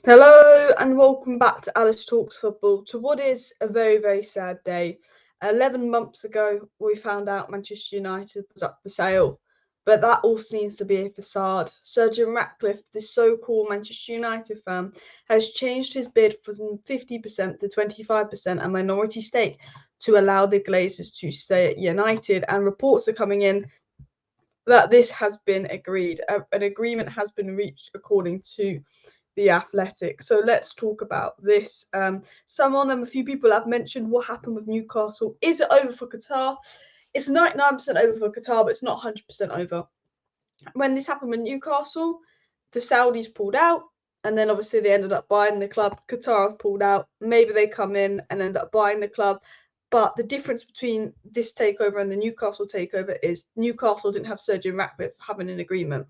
Hello and welcome back to Alice Talks Football, to what is a very, very sad day. 11 months ago, we found out Manchester United was up for sale, but that all seems to be a facade. Sir Jim Ratcliffe, the so-called Manchester United fan, has changed his bid from 50% to 25%, a minority stake, to allow the Glazers to stay at United, and reports are coming in that this has been agreed. An agreement has been reached according to the Athletic. So let's talk about this. A few people have mentioned what happened with Newcastle. Is it over for Qatar? It's 99% over for Qatar, but it's not 100% over. When this happened with Newcastle, the Saudis pulled out, and then obviously they ended up buying the club. Qatar have pulled out. Maybe they come in and end up buying the club. But the difference between this takeover and the Newcastle takeover is Newcastle didn't have Sergio Ratcliffe having an agreement.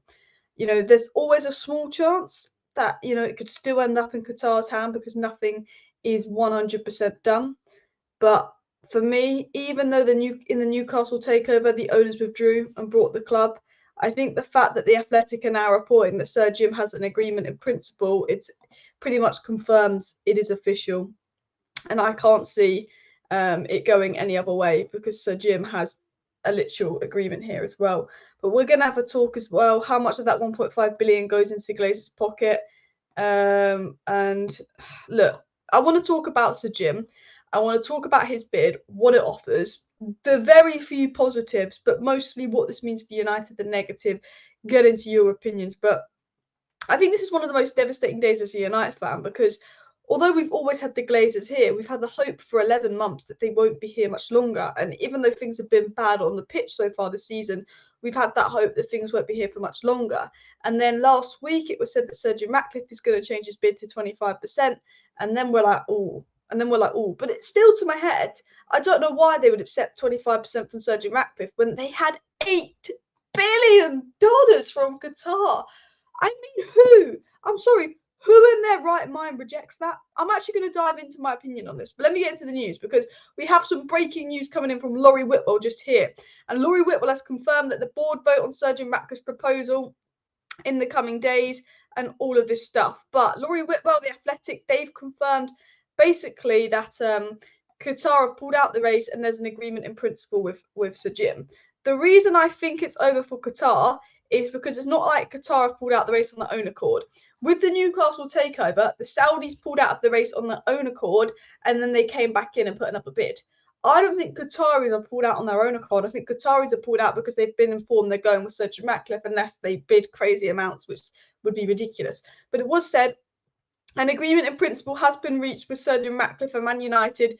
There's always a small chance that, it could still end up in Qatar's hand because nothing is 100% done. But for me, even though in the Newcastle takeover, the owners withdrew and brought the club, I think the fact that the Athletic are now reporting that Sir Jim has an agreement in principle, it's pretty much confirms it is official. And I can't see it going any other way because Sir Jim has a literal agreement here as well. But we're going to have a talk as well. How much of that 1.5 billion goes into the Glazers' pocket? And look, I want to talk about Sir Jim. I want to talk about his bid, what it offers, the very few positives, but mostly what this means for United, the negative. Get into your opinions. But I think this is one of the most devastating days as a United fan because although we've always had the Glazers here, we've had the hope for 11 months that they won't be here much longer. And even though things have been bad on the pitch so far this season, we've had that hope that things won't be here for much longer. And then last week it was said that Sergio Ratcliffe is going to change his bid to 25%. And then we're like, oh. And then we're like, oh, but it's still to my head. I don't know why they would accept 25% from Sergio Ratcliffe when they had $8 billion from Qatar. I mean, who? I'm sorry, who in their right mind rejects that? I'm actually going to dive into my opinion on this, but let me get into the news because we have some breaking news coming in from Laurie Whitwell just here. And Laurie Whitwell has confirmed that the board vote on Sergio Ratcliffe's proposal in the coming days and all of this stuff. But Laurie Whitwell, the Athletic, they've confirmed basically that Qatar have pulled out the race and there's an agreement in principle with Sir Jim. The reason I think it's over for Qatar is because it's not like Qatar have pulled out the race on their own accord. With the Newcastle takeover, the Saudis pulled out of the race on their own accord and then they came back in and put up a bid. I don't think Qataris are pulled out on their own accord. I think Qataris are pulled out because they've been informed they're going with Sergio Ratcliffe unless they bid crazy amounts, which would be ridiculous. But it was said an agreement in principle has been reached with Sergio Ratcliffe and Man United,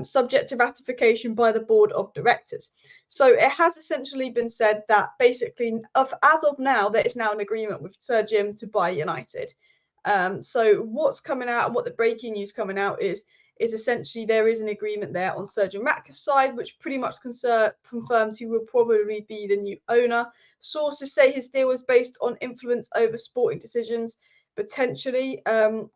subject to ratification by the board of directors. So it has essentially been said that basically, as of now, there is now an agreement with Sir Jim to buy United. So what's coming out and what the breaking news coming out is essentially there is an agreement there on Sergio Ratcliffe's side, which pretty much confirms he will probably be the new owner. Sources say his deal was based on influence over sporting decisions. Potentially. Now,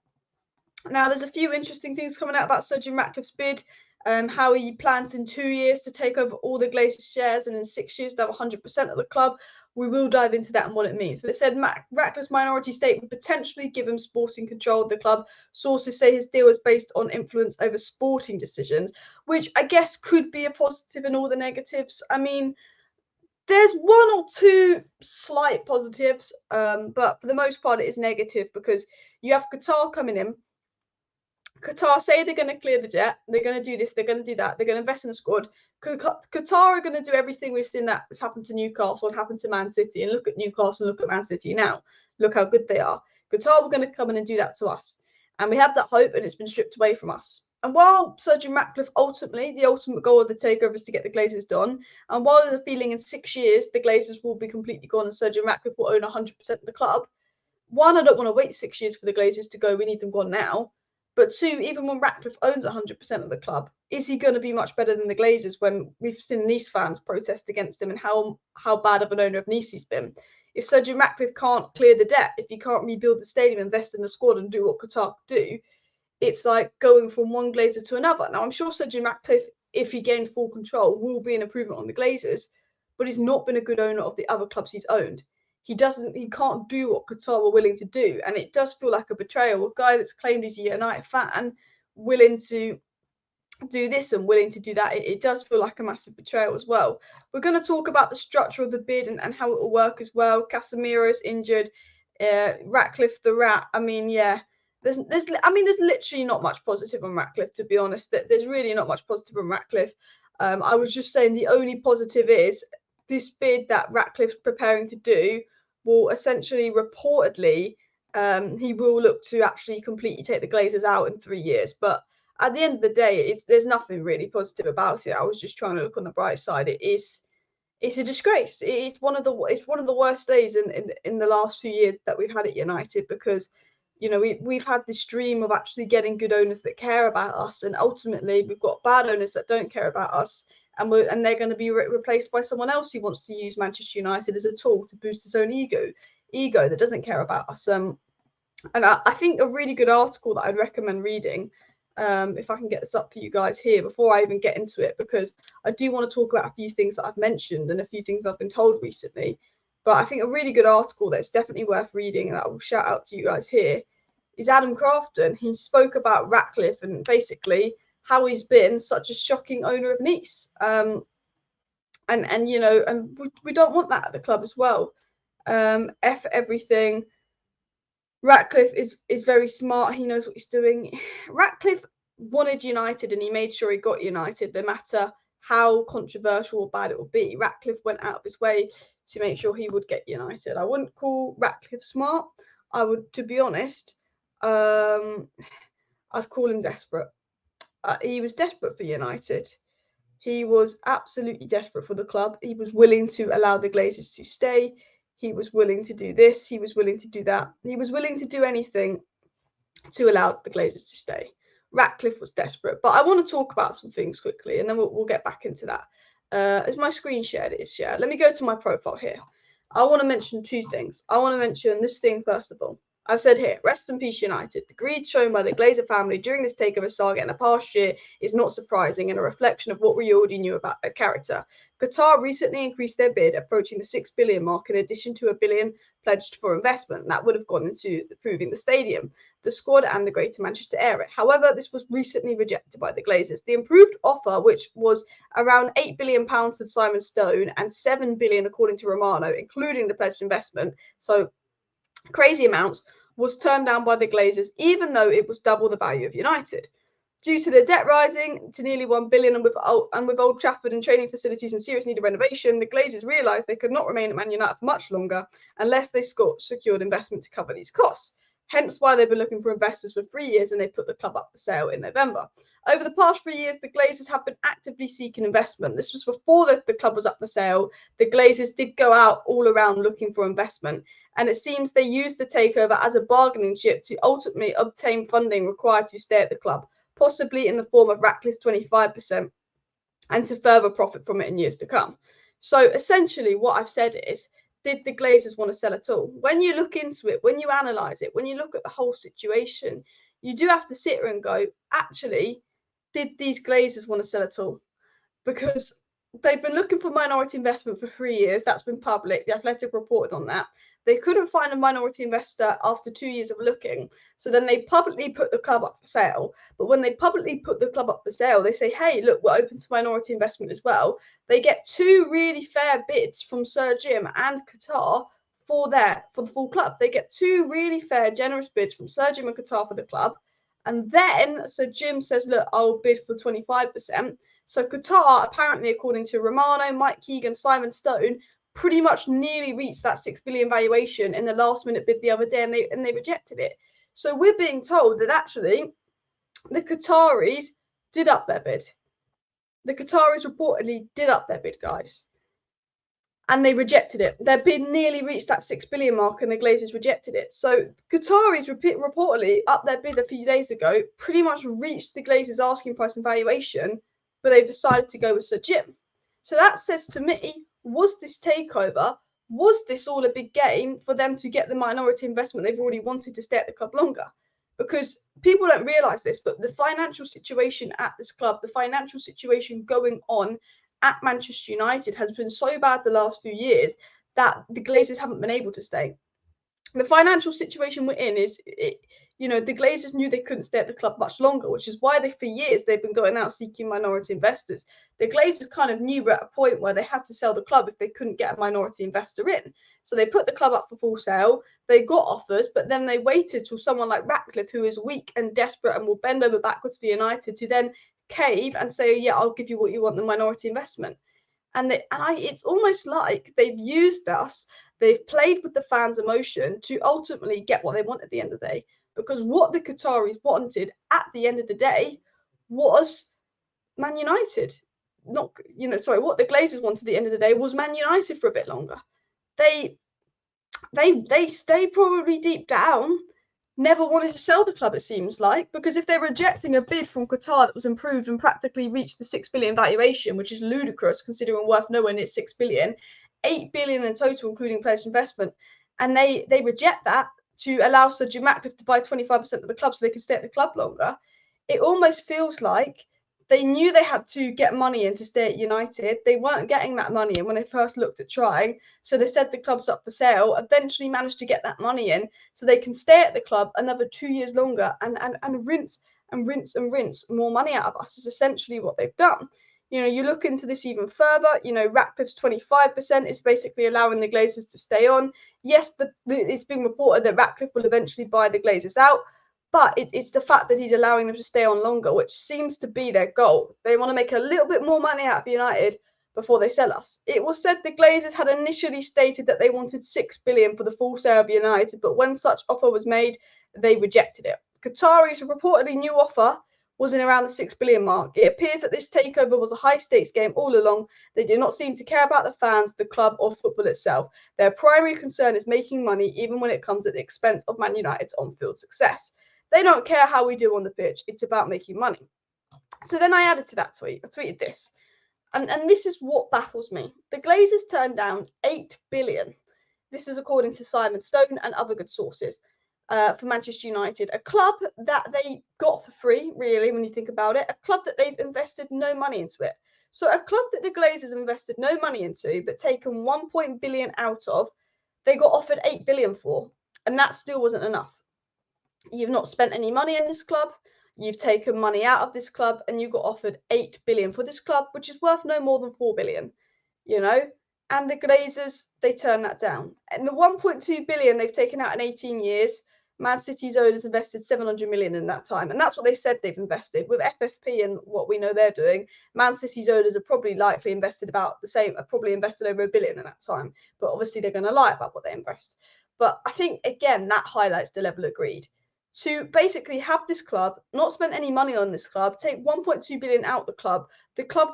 there's a few interesting things coming out about Sergio Ratcliffe's bid, how he plans in 2 years to take over all the Glazers shares and in 6 years to have 100% of the club. We will dive into that and what it means. But it said Ratcliffe's minority stake would potentially give him sporting control of the club. Sources say his deal is based on influence over sporting decisions, which I guess could be a positive in all the negatives. I mean, there's one or two slight positives, but for the most part, it is negative because you have Qatar coming in. Qatar say they're going to clear the debt, they're going to do this, they're going to do that, they're going to invest in the squad. Qatar are going to do everything we've seen that's happened to Newcastle and happened to Man City. And look at Newcastle and look at Man City now. Look how good they are. Qatar were going to come in and do that to us. And we had that hope and it's been stripped away from us. And while Sergio Ratcliffe ultimately, the ultimate goal of the takeover is to get the Glazers done, and while there's a feeling in 6 years the Glazers will be completely gone and Sergio Ratcliffe will own 100% of the club, one, I don't want to wait 6 years for the Glazers to go, we need them gone now. But two, even when Ratcliffe owns 100% of the club, is he going to be much better than the Glazers when we've seen Nice fans protest against him and how bad of an owner of Nice he's been? If Sergio Ratcliffe can't clear the debt, if he can't rebuild the stadium, invest in the squad and do what Qatar do, it's like going from one Glazer to another. Now, I'm sure Sergio Ratcliffe, if he gains full control, will be an improvement on the Glazers, but he's not been a good owner of the other clubs he's owned. he can't do what Qatar were willing to do, and it does feel like a betrayal. A guy that's claimed he's a United fan, willing to do this and willing to do that, it does feel like a massive betrayal as well. We're going to talk about the structure of the bid and how it will work as well. Casemiro's injured, Ratcliffe the Rat. I mean, yeah, there's literally not much positive on Ratcliffe, to be honest. There's really not much positive on Ratcliffe. I was just saying the only positive is this bid that Ratcliffe's preparing to do will essentially, reportedly, he will look to actually completely take the Glazers out in 3 years. But at the end of the day, there's nothing really positive about it. I was just trying to look on the bright side. It's a disgrace. It's one of the worst days in the last few years that we've had at United, because we've had this dream of actually getting good owners that care about us, and ultimately we've got bad owners that don't care about us, and they're going to be replaced by someone else who wants to use Manchester United as a tool to boost his own ego that doesn't care about us. And I think a really good article that I'd recommend reading, if I can get this up for you guys here before I even get into it, because I do want to talk about a few things that I've mentioned and a few things I've been told recently. But I think a really good article that's definitely worth reading, and that I will shout out to you guys here, is Adam Crafton. He spoke about Ratcliffe and basically how he's been such a shocking owner of Nice. And we don't want that at the club as well. F everything. Ratcliffe is very smart. He knows what he's doing. Ratcliffe wanted United, and he made sure he got United, no matter how controversial or bad it would be. Ratcliffe went out of his way to make sure he would get United. I wouldn't call Ratcliffe smart. I would, to be honest, I'd call him desperate. He was desperate for United. He was absolutely desperate for the club. He was willing to allow the Glazers to stay. He was willing to do this. He was willing to do that. He was willing to do anything to allow the Glazers to stay. Ratcliffe was desperate. But I want to talk about some things quickly, and then we'll get back into that. Is my screen shared? It is shared. Let me go to my profile here. I want to mention two things. I want to mention this thing first of all. I've said here, rest in peace, United. The greed shown by the Glazer family during this takeover saga in the past year is not surprising and a reflection of what we already knew about their character. Qatar recently increased their bid, approaching the 6 billion mark, in addition to $1 billion pledged for investment. That would have gone into improving the stadium, the squad, and the Greater Manchester area. However, this was recently rejected by the Glazers. The improved offer, which was around £8 billion to Simon Stone and $7 billion according to Romano, including the pledged investment, so crazy amounts, was turned down by the Glazers, even though it was double the value of United. Due to their debt rising to nearly $1 billion, and with Old Trafford and training facilities in serious need of renovation, the Glazers realised they could not remain at Man United for much longer unless they secured investment to cover these costs. Hence why they've been looking for investors for 3 years, and they put the club up for sale in November. Over the past 3 years, the Glazers have been actively seeking investment. This was before the club was up for sale. The Glazers did go out all around looking for investment, and it seems they used the takeover as a bargaining chip to ultimately obtain funding required to stay at the club, possibly in the form of Ratcliffe's 25%, and to further profit from it in years to come. So essentially what I've said is, did the Glazers want to sell at all? When you look into it, when you analyse it, when you look at the whole situation, you do have to sit here and go, actually, did these Glazers want to sell at all? Because they've been looking for minority investment for 3 years. That's been public. The Athletic reported on that. They couldn't find a minority investor after 2 years of looking. So then they publicly put the club up for sale. But when they publicly put the club up for sale, they say, hey, look, we're open to minority investment as well. They get 2 really fair bids from Sir Jim and Qatar for the full club. They get 2 really fair, generous bids from Sir Jim and Qatar for the club. And then Sir Jim says, look, I'll bid for 25%. So Qatar, apparently, according to Romano, Mike Keegan, Simon Stone, pretty much nearly reached that 6 billion valuation in the last minute bid the other day, and they rejected it. So we're being told that actually the Qataris did up their bid. The Qataris reportedly did up their bid, guys. And they rejected it. Their bid nearly reached that 6 billion mark, and the Glazers rejected it. So Qataris reportedly up their bid a few days ago, pretty much reached the Glazers' asking price and valuation, but they've decided to go with Sir Jim. So that says to me, was this takeover, was this all a big game for them to get the minority investment they've already wanted to stay at the club longer? Because people don't realise this, but the financial situation at this club, the financial situation going on at Manchester United has been so bad the last few years that the Glazers haven't been able to stay. The financial situation we're in is, the Glazers knew they couldn't stay at the club much longer, which is why for years they've been going out seeking minority investors. The Glazers kind of knew at a point where they had to sell the club if they couldn't get a minority investor in. So they put the club up for full sale. They got offers, but then they waited till someone like Ratcliffe, who is weak and desperate and will bend over backwards for United, to then cave and say, yeah, I'll give you what you want, the minority investment. And it's almost like they've used us. They've played with the fans' emotion to ultimately get what they want at the end of the day. Because what the Qataris wanted at the end of the day was Man United. What the Glazers wanted at the end of the day was Man United for a bit longer. They probably deep down never wanted to sell the club, it seems like, because if they're rejecting a bid from Qatar that was improved and practically reached the 6 billion valuation, which is ludicrous considering worth nowhere near 6 billion, 8 billion in total, including pledged investment, and they reject that to allow Sir Jim Ratcliffe to buy 25% of the club so they can stay at the club longer, it almost feels like they knew they had to get money in to stay at United. They weren't getting that money in when they first looked at trying. So they said the club's up for sale, eventually managed to get that money in so they can stay at the club another 2 years longer and rinse more money out of us is essentially what they've done. You look into this even further, Ratcliffe's 25% is basically allowing the Glazers to stay on. Yes, it's been reported that Ratcliffe will eventually buy the Glazers out, but it's the fact that he's allowing them to stay on longer, which seems to be their goal. They want to make a little bit more money out of United before they sell us. It was said the Glazers had initially stated that they wanted 6 billion for the full sale of United, but when such offer was made, they rejected it. Qataris' reportedly new offer was in around the 6 billion mark. It appears that this takeover was a high-stakes game all along. They do not seem to care about the fans, the club, or football itself. Their primary concern is making money, even when it comes at the expense of Man United's on-field success. They don't care how we do on the pitch. It's about making money. So then I added to that tweet. I tweeted this. And this is what baffles me. The Glazers turned down 8 billion. This is according to Simon Stone and other good sources. For Manchester United, a club that they got for free, really, when you think about it, a club that they've invested no money into it. So a club that the Glazers invested no money into, but taken 1 billion out of, they got offered 8 billion for, and that still wasn't enough. You've not spent any money in this club, you've taken money out of this club, and you got offered 8 billion for this club, which is worth no more than 4 billion, and the Glazers, they turned that down. And the 1.2 billion they've taken out in 18 years, Man City's owners invested 700 million in that time. And that's what they said they've invested. With FFP and what we know they're doing, Man City's owners have probably likely invested about the same, have probably invested over 1 billion in that time. But obviously they're going to lie about what they invest. But I think, again, that highlights the level of greed. To basically have this club, not spend any money on this club, take 1.2 billion out the club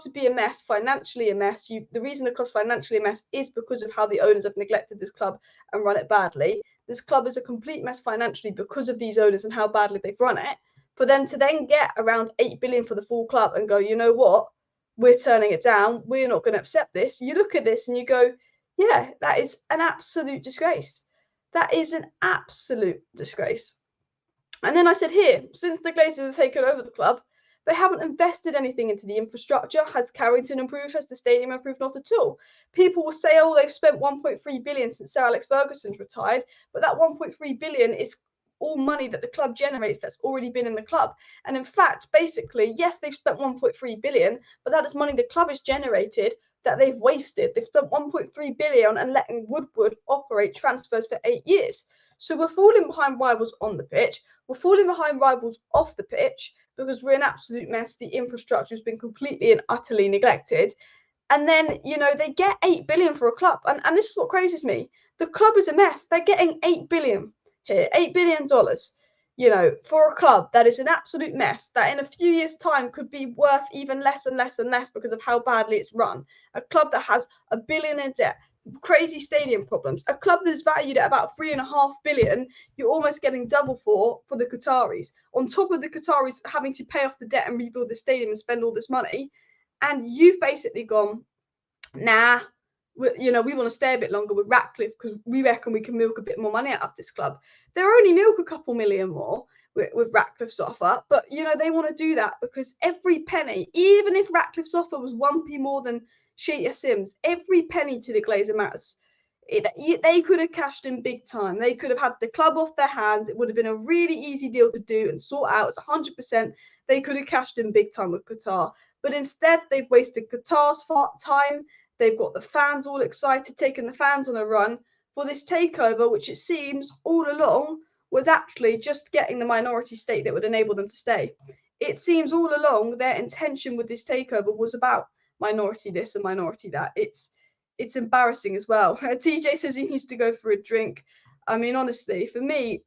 to be a mess, financially a mess. The reason the club's financially a mess is because of how the owners have neglected this club and run it badly. This club is a complete mess financially because of these owners and how badly they've run it. For them to then get around 8 billion for the full club and go, you know what, we're turning it down, we're not going to accept this. You look at this and you go, yeah, that is an absolute disgrace. That is an absolute disgrace. And then I said here, since the Glazers have taken over the club, they haven't invested anything into the infrastructure. Has Carrington improved? Has the stadium improved? Not at all. People will say, oh, they've spent 1.3 billion since Sir Alex Ferguson's retired, but that 1.3 billion is all money that the club generates that's already been in the club. And in fact, basically, yes, they've spent 1.3 billion, but that is money the club has generated that they've wasted. They've spent 1.3 billion and letting Woodward operate transfers for 8 years. So we're falling behind rivals on the pitch. We're falling behind rivals off the pitch because we're an absolute mess. The infrastructure has been completely and utterly neglected. And then, they get 8 billion for a club. And this is what crazes me. The club is a mess. They're getting 8 billion here, $8 billion, for a club that is an absolute mess, that in a few years' time could be worth even less and less and less because of how badly it's run. A club that has $1 billion in debt, crazy stadium problems, a club that is valued at about 3.5 billion, you're almost getting double for the Qataris. On top of the Qataris having to pay off the debt and rebuild the stadium and spend all this money, and you've basically gone, nah, we want to stay a bit longer with Ratcliffe because we reckon we can milk a bit more money out of this club. They'll only milk a couple million more with Ratcliffe's offer, but they want to do that because every penny, even if Ratcliffe's offer was 1p more than Sheeta Sims, every penny to the Glazer matters. they could have cashed in big time. They could have had the club off their hands. It would have been a really easy deal to do and sort out. It's 100%. They could have cashed in big time with Qatar. But instead, they've wasted Qatar's time. They've got the fans all excited, taking the fans on a run for this takeover, which it seems all along was actually just getting the minority state that would enable them to stay. It seems all along their intention with this takeover was about minority this and minority that. It's embarrassing as well. TJ says he needs to go for a drink. I mean, honestly, for me,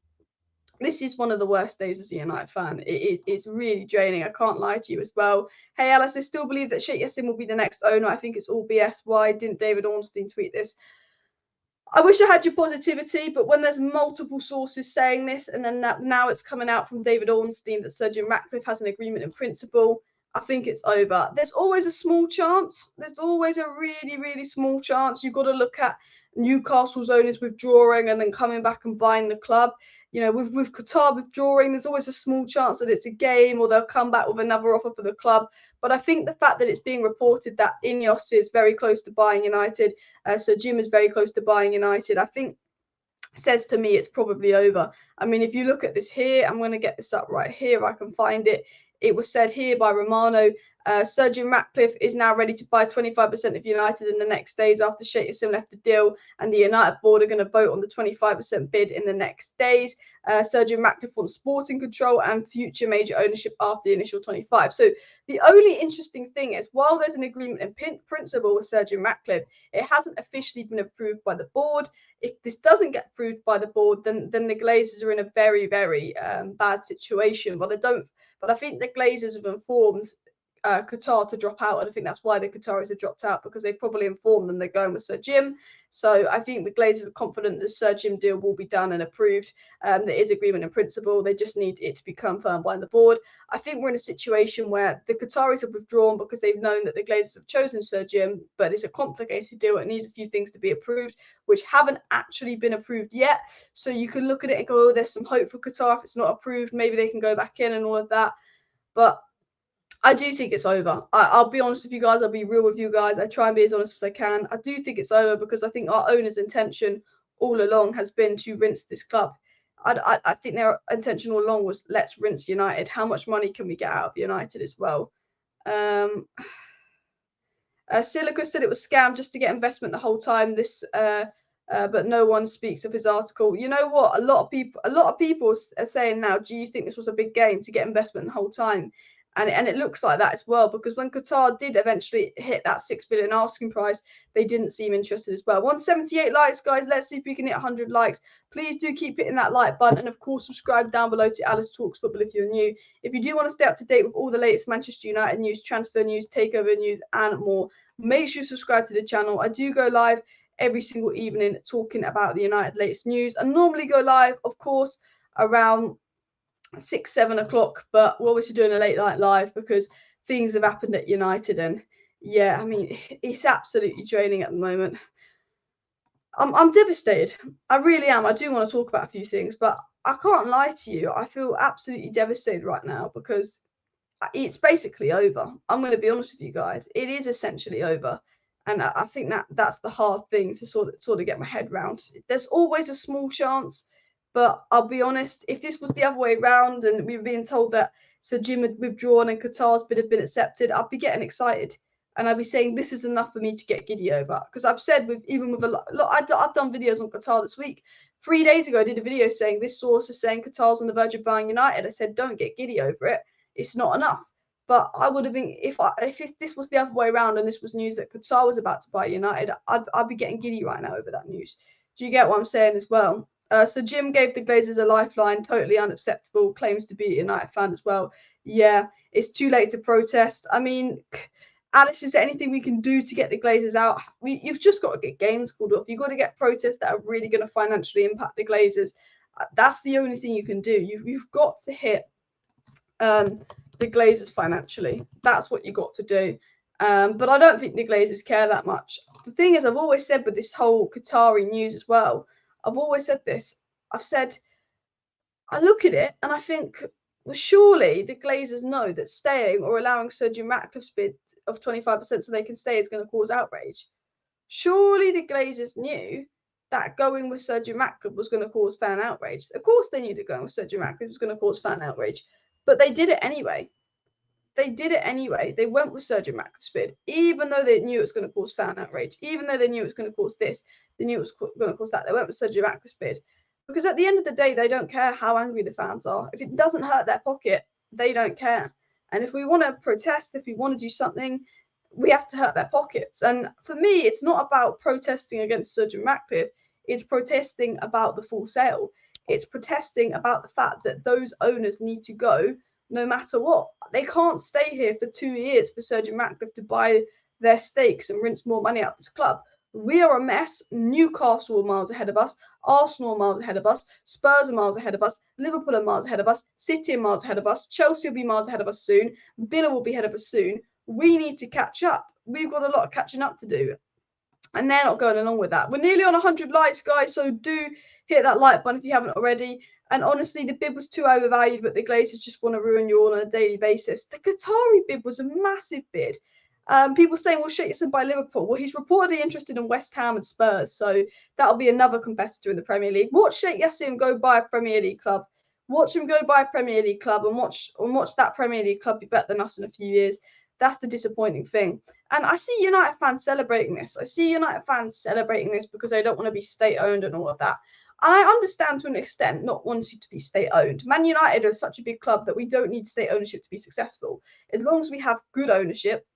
this is one of the worst days as a United fan. It's really draining. I can't lie to you as well. Hey, Alice, I still believe that Sheikh Yassin will be the next owner. I think it's all BS. Why didn't David Ornstein tweet this? I wish I had your positivity, but when there's multiple sources saying this, and then now it's coming out from David Ornstein that Sir Jim Ratcliffe has an agreement in principle, I think it's over. There's always a small chance. There's always a really, really small chance. You've got to look at Newcastle's owners withdrawing and then coming back and buying the club. You know, with Qatar withdrawing, there's always a small chance that it's a game or they'll come back with another offer for the club. But I think the fact that it's being reported that Ineos is very close to buying United, Sir Jim is very close to buying United, I think says to me it's probably over. I mean, if you look at this here, I'm going to get this up right here if I can find it. It was said here by Romano, Sir Jim Ratcliffe is now ready to buy 25% of United in the next days after Sheikh Yassin left the deal, and the United board are going to vote on the 25% bid in the next days. Sir Jim Ratcliffe wants sporting control and future major ownership after the initial 25. So the only interesting thing is, while there's an agreement in principle with Sir Jim Ratcliffe, it hasn't officially been approved by the board. If this doesn't get approved by the board, then the Glazers are in a very, very bad situation. But I think the Glazers have informed Qatar to drop out, and I think that's why the Qataris have dropped out, because they probably informed them they're going with Sir Jim. So I think the Glazers are confident the Sir Jim deal will be done and approved. There is agreement in principle. They just need it to be confirmed by the board. I think we're in a situation where the Qataris have withdrawn because they've known that the Glazers have chosen Sir Jim, but it's a complicated deal. It needs a few things to be approved, which haven't actually been approved yet. So you can look at it and go, oh, there's some hope for Qatar. If it's not approved, maybe they can go back in and all of that. But I do think it's over. I'll be honest with you guys. I'll be real with you guys. I try and be as honest as I can. I do think it's over because I think our owner's intention all along has been to rinse this club. I think their intention all along was, let's rinse United. How much money can we get out of United as well? Silica said it was scam just to get investment the whole time. But no one speaks of his article. You know what? A lot of people are saying now, do you think this was a big game to get investment the whole time? And it looks like that as well, because when Qatar did eventually hit that 6 billion asking price, they didn't seem interested as well. 178 likes, guys. Let's see if we can hit 100 likes. Please do keep hitting that like button. And, of course, subscribe down below to Alice Talks Football if you're new. If you do want to stay up to date with all the latest Manchester United news, transfer news, takeover news, and more, make sure you subscribe to the channel. I do go live every single evening talking about the United latest news. I normally go live, of course, around 6-7 o'clock, but we're obviously doing a late night live because things have happened at United, and yeah, I mean, it's absolutely draining at the moment. I'm devastated. I really am. I do want to talk about a few things, but I can't lie to you. I feel absolutely devastated right now because it's basically over. I'm going to be honest with you guys. It is essentially over. And I think that's the hard thing to sort of get my head around. There's always a small chance. But I'll be honest, if this was the other way around and we were being told that Sir Jim had withdrawn and Qatar's bid had been accepted, I'd be getting excited. And I'd be saying this is enough for me to get giddy over. Because I've said, I've done videos on Qatar this week. 3 days ago, I did a video saying this source is saying Qatar's on the verge of buying United. I said, don't get giddy over it. It's not enough. But I would have been, if this was the other way around and this was news that Qatar was about to buy United, I'd be getting giddy right now over that news. Do you get what I'm saying as well? So Jim gave the Glazers a lifeline, totally unacceptable, claims to be a United fan as well. Yeah, it's too late to protest. I mean, Alice, is there anything we can do to get the Glazers out? You've just got to get games called off. You've got to get protests that are really going to financially impact the Glazers. That's the only thing you can do. You've got to hit the Glazers financially. That's what you've got to do. But I don't think the Glazers care that much. The thing is, I've always said with this whole Qatari news as well, I've always said this. I've said, I look at it and I think, well, surely the Glazers know that staying or allowing Sir Jim Ratcliffe's bid of 25% so they can stay is going to cause outrage. Surely the Glazers knew that going with Sergio Ratcliffe was going to cause fan outrage. Of course they knew that going with Sergio Ratcliffe was going to cause fan outrage, but they did it anyway. They did it anyway. They went with Sergio Ratcliffe's bid, even though they knew it was going to cause fan outrage, even though they knew it was going to cause this, they knew it was going to cause that. They went with Sergio Ratcliffe's bid. Because at the end of the day, they don't care how angry the fans are. If it doesn't hurt their pocket, they don't care. And if we want to protest, if we want to do something, we have to hurt their pockets. And for me, it's not about protesting against Sergio Ratcliffe. It's protesting about the full sale. It's protesting about the fact that those owners need to go no matter what. They can't stay here for 2 years for Sergio Ratcliffe to buy their stakes and rinse more money out of this club. We are a mess. Newcastle are miles ahead of us. Arsenal are miles ahead of us. Spurs are miles ahead of us. Liverpool are miles ahead of us. City are miles ahead of us. Chelsea will be miles ahead of us soon. Villa will be ahead of us soon. We need to catch up. We've got a lot of catching up to do. And they're not going along with that. We're nearly on 100 likes, guys, so do hit that like button if you haven't already. And honestly, the bid was too overvalued, but the Glazers just want to ruin you all on a daily basis. The Qatari bid was a massive bid. People saying, well, Shakeson by Liverpool. Well, he's reportedly interested in West Ham and Spurs, so that'll be another competitor in the Premier League. Watch Sheikh Yassim go buy a Premier League club. Watch him go buy a Premier League club and watch that Premier League club be better than us in a few years. That's the disappointing thing. And I see United fans celebrating this. I see United fans celebrating this because they don't want to be state-owned and all of that. And I understand to an extent not wanting to be state-owned. Man United is such a big club that we don't need state ownership to be successful. As long as we have good ownership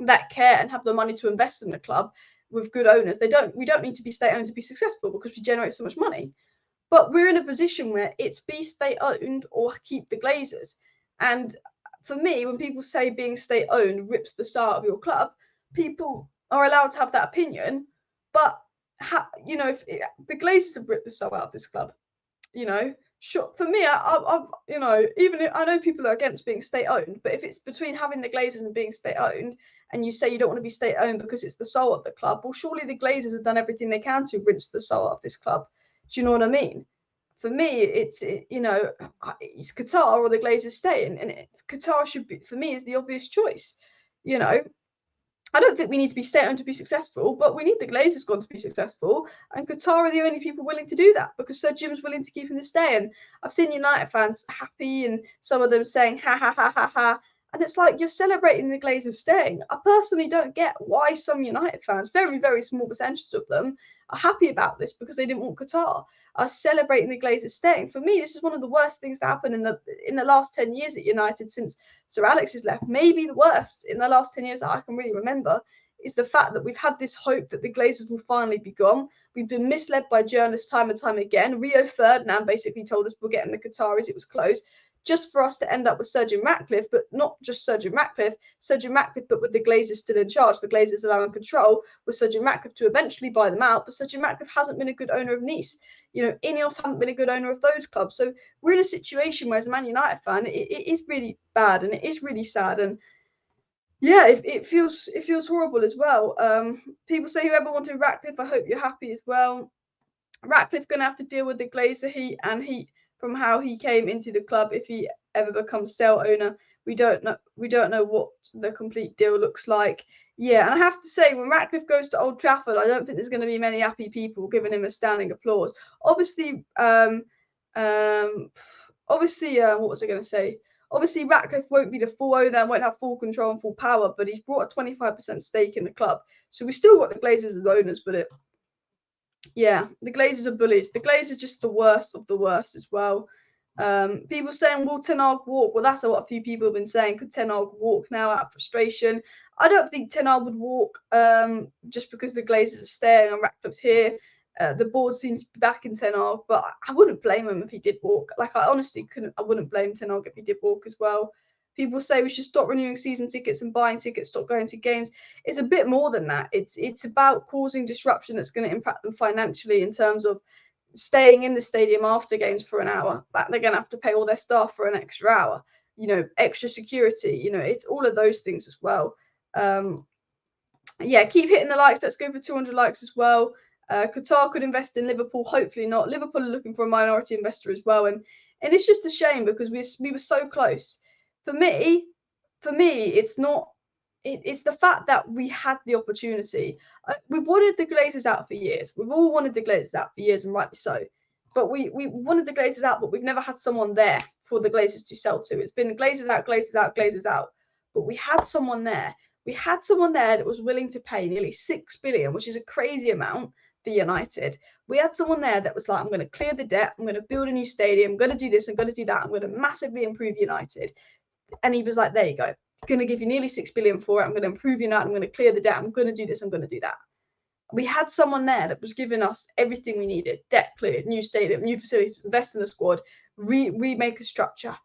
that care and have the money to invest in the club with good owners, we don't need to be state-owned to be successful because we generate so much money. But we're in a position where it's be state-owned or keep the Glazers. And for me, when people say being state-owned rips the soul out of your club, people are allowed to have that opinion. But, if the Glazers have ripped the soul out of this club, sure, for me, even if I know people are against being state-owned, but if it's between having the Glazers and being state-owned, and you say you don't want to be state-owned because it's the soul of the club, well, surely the Glazers have done everything they can to rinse the soul out of this club. Do you know what I mean? For me, it's Qatar or the Glazers staying, and Qatar should be, for me, is the obvious choice. I don't think we need to be state-owned to be successful, but we need the Glazers gone to be successful, and Qatar are the only people willing to do that because Sir Jim's willing to keep him to stay. And I've seen United fans happy, and some of them saying ha ha ha ha ha. And it's like you're celebrating the Glazers staying. I personally don't get why some United fans, very, very small percentages of them, are happy about this because they didn't want Qatar, are celebrating the Glazers staying. For me, this is one of the worst things to happen in the last 10 years at United since Sir Alex has left. Maybe the worst in the last 10 years that I can really remember is the fact that we've had this hope that the Glazers will finally be gone. We've been misled by journalists time and time again. Rio Ferdinand basically told us we're getting the Qataris, it was close, just for us to end up with Sergio Ratcliffe, but not just Sergio Ratcliffe, but with the Glazers still in charge, the Glazers allowing control, with Sergio Ratcliffe to eventually buy them out. But Sergio Ratcliffe hasn't been a good owner of Nice. Ineos haven't been a good owner of those clubs. So we're in a situation where, as a Man United fan, it is really bad and it is really sad. And yeah, it feels horrible as well. People say whoever wanted Ratcliffe, I hope you're happy as well. Ratcliffe going to have to deal with the Glazer heat from how he came into the club if he ever becomes sale owner. We don't know what the complete deal looks like. Yeah, and I have to say, when Ratcliffe goes to Old Trafford, I don't think there's going to be many happy people giving him a standing applause. Obviously, what was I going to say? Obviously, Ratcliffe won't be the full owner, won't have full control and full power, but he's brought a 25% stake in the club. So we still got the Glazers as owners, but the Glazers are bullies. The Glazers are just the worst of the worst as well. People saying, will Ten Hag walk? Well, that's what a few people have been saying. Could Ten Hag walk now out of frustration? I don't think Ten Hag would walk just because the Glazers are staying and Ratcliffe's here. The board seems to be backing Ten Hag, but I wouldn't blame him if he did walk. Like, I honestly wouldn't blame Ten Hag if he did walk as well. People say we should stop renewing season tickets and buying tickets, stop going to games. It's a bit more than that. It's about causing disruption that's going to impact them financially in terms of staying in the stadium after games for an hour. That they're going to have to pay all their staff for an extra hour. Extra security. It's all of those things as well. Keep hitting the likes. Let's go for 200 likes as well. Qatar could invest in Liverpool. Hopefully not. Liverpool are looking for a minority investor as well, and it's just a shame because we were so close. For me, it's not it's the fact that we had the opportunity. We've wanted the Glazers out for years. We've all wanted the Glazers out for years, and rightly so. But we wanted the Glazers out, but we've never had someone there for the Glazers to sell to. It's been Glazers out, Glazers out, Glazers out. But we had someone there. We had someone there that was willing to pay nearly 6 billion, which is a crazy amount for United. We had someone there that was like, I'm going to clear the debt. I'm going to build a new stadium. I'm going to do this. I'm going to do that. I'm going to massively improve United. And he was like, there you go. I'm going to give you nearly 6 billion for it. I'm going to improve United. I'm going to clear the debt. I'm going to do this. I'm going to do that. We had someone there that was giving us everything we needed: debt cleared, new stadium, new facilities, invest in the squad, remake a structure.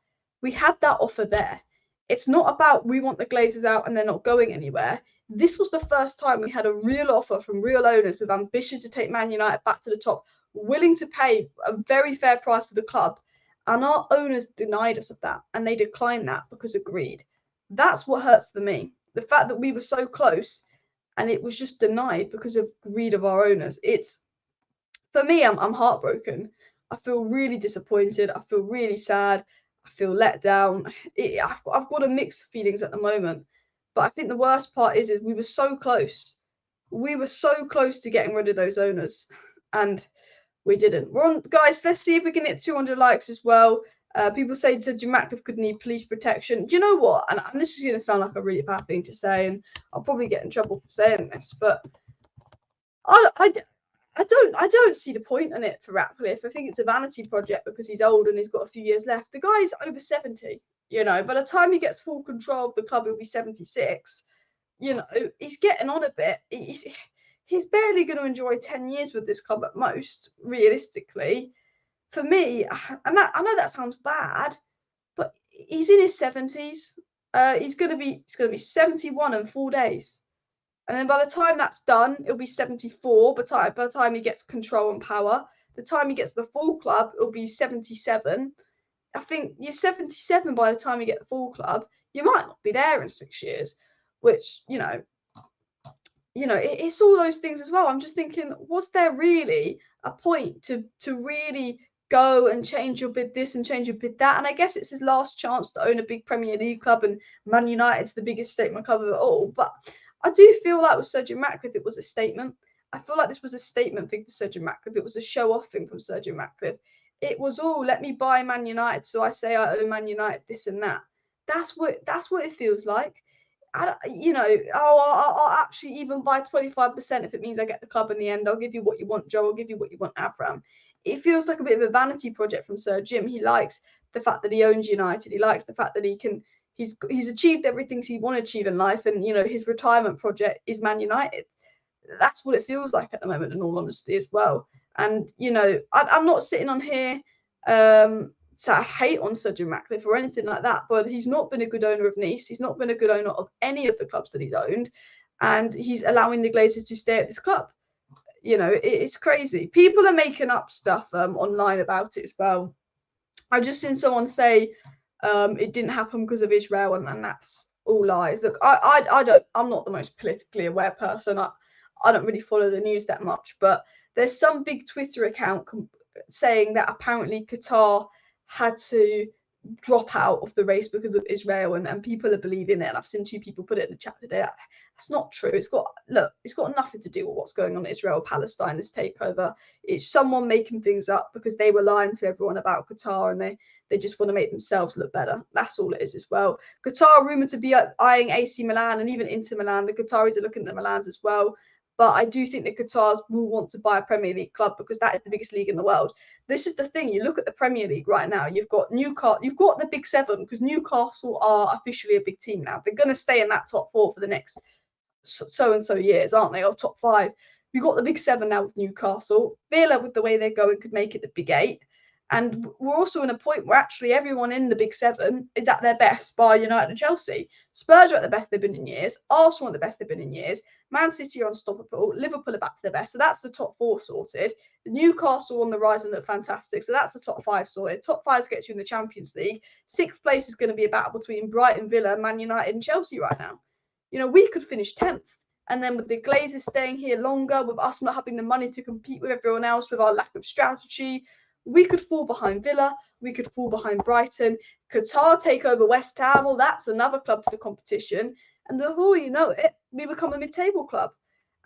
We had that offer there. It's not about we want the Glazers out and they're not going anywhere. This was the first time we had a real offer from real owners with ambition to take Man United back to the top, willing to pay a very fair price for the club. And our owners denied us of that, and they declined that because of greed. That's what hurts for me. The fact that we were so close and it was just denied because of greed of our owners. It's, for me, I'm heartbroken. I feel really disappointed. I feel really sad. I feel let down. I've got a mixed feelings at the moment. But I think the worst part is we were so close. We were so close to getting rid of those owners, and we didn't. We're on, guys. Let's see if we can hit 200 likes as well. People say Jim Ratcliffe could need police protection. Do you know what? And this is going to sound like a really bad thing to say, and I'll probably get in trouble for saying this, but I don't see the point in it for Ratcliffe. I think it's a vanity project because he's old and he's got a few years left. The guy's over 70. You know, by the time he gets full control of the club, he'll be 76. You know, he's getting on a bit. He's barely going to enjoy 10 years with this club at most, realistically. For me, and I know that sounds bad, but he's in his 70s. He's going to be 71 in 4 days. And then by the time that's done, it'll be 74. By the time he gets control and power, the time he gets the full club, it'll be 77. I think you're 77 by the time you get the full club. You might not be there in 6 years, which, you know, it's all those things as well. I'm just thinking, was there really a point to really go and change your bid this and change your bid that? And I guess it's his last chance to own a big Premier League club, and Man United's the biggest statement club of it all. But I do feel like with Sir Jim Ratcliffe, it was a statement. I feel like this was a statement thing for Sir Jim Ratcliffe. It was a show-off thing from Sir Jim Ratcliffe. It was, oh, let me buy Man United, so I say I own Man United, this and that. That's what it feels like. I'll actually even buy 25% if it means I get the club in the end. I'll give you what you want, Joe. I'll give you what you want, Abraham. It feels like a bit of a vanity project from Sir Jim. He likes the fact that he owns United. He likes the fact that he's achieved everything he wanted to achieve in life, and his retirement project is Man United. That's what it feels like at the moment, in all honesty, as well. And I'm not sitting on here to hate on Sir Jim Ratcliffe or anything like that, but he's not been a good owner of Nice. He's not been a good owner of any of the clubs that he's owned, and he's allowing the Glazers to stay at this club. It's crazy. People are making up stuff online about it as well. I just seen someone say it didn't happen because of Israel, and that's all lies. Look, I'm not the most politically aware person. I don't really follow the news that much, but there's some big Twitter account saying that apparently Qatar had to drop out of the race because of Israel, and people are believing it. And I've seen 2 people put it in the chat today. That's not true. It's got nothing to do with what's going on in Israel, Palestine, this takeover. It's someone making things up because they were lying to everyone about Qatar, and they just want to make themselves look better. That's all it is as well. Qatar rumored to be eyeing AC Milan and even Inter Milan. The Qataris are looking at the Milans as well. But I do think the Qatars will want to buy a Premier League club because that is the biggest league in the world. This is the thing. You look at the Premier League right now. You've got Newcastle. You've got the Big Seven because Newcastle are officially a big team now. They're going to stay in that top 4 for the next so and so years, aren't they? Or top 5. You've got the Big Seven now with Newcastle. Villa, with the way they're going, could make it the Big 8. And we're also in a point where actually everyone in the Big Seven is at their best, bar United and Chelsea. Spurs are at the best they've been in years. Arsenal are the best they've been in years. Man City are unstoppable. Liverpool are back to their best. So that's the top 4 sorted. Newcastle on the rise and look fantastic. So that's the top 5 sorted. Top 5 gets you in the Champions League. 6th place is going to be a battle between Brighton, Villa, Man United and Chelsea right now. We could finish 10th. And then with the Glazers staying here longer, with us not having the money to compete with everyone else, with our lack of strategy, we could fall behind Villa. We could fall behind Brighton. Qatar take over West Ham. Well, that's another club to the competition. And before you know it, we become a mid-table club.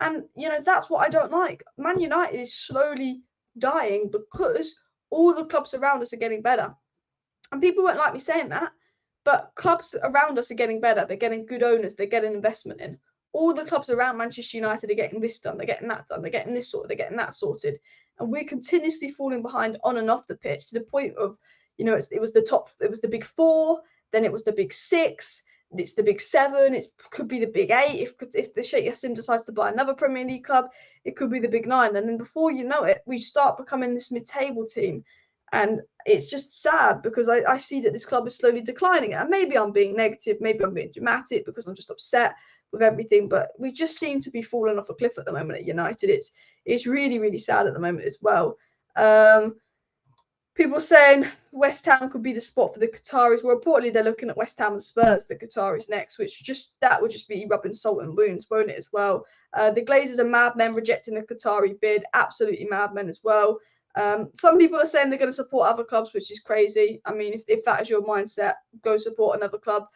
And, you know, that's what I don't like. Man United is slowly dying because all the clubs around us are getting better. And people won't like me saying that, but clubs around us are getting better. They're getting good owners. They're getting investment in. All the clubs around Manchester United are getting this done. They're getting that done. They're getting this sorted. They're getting that sorted. And we're continuously falling behind on and off the pitch to the point of, you know, it was the big four, then it was the big six, it's the big seven, it could be the big eight. If the Sheikh Yassim decides to buy another Premier League club, it could be the big nine. And then before you know it, we start becoming this mid-table team. And it's just sad because I see that this club is slowly declining. And maybe I'm being negative, maybe I'm being dramatic because I'm just upset with everything. But we just seem to be falling off a cliff at the moment at United. It's really, really sad at the moment as well. People saying West Ham could be the spot for the Qataris. Well, reportedly they're looking at West Ham and Spurs, the Qataris next, that would just be rubbing salt in wounds, won't it, as well? The Glazers are madmen rejecting the Qatari bid, absolutely madmen as well. Some people are saying they're going to support other clubs, which is crazy. I mean, if that is your mindset, go support another club.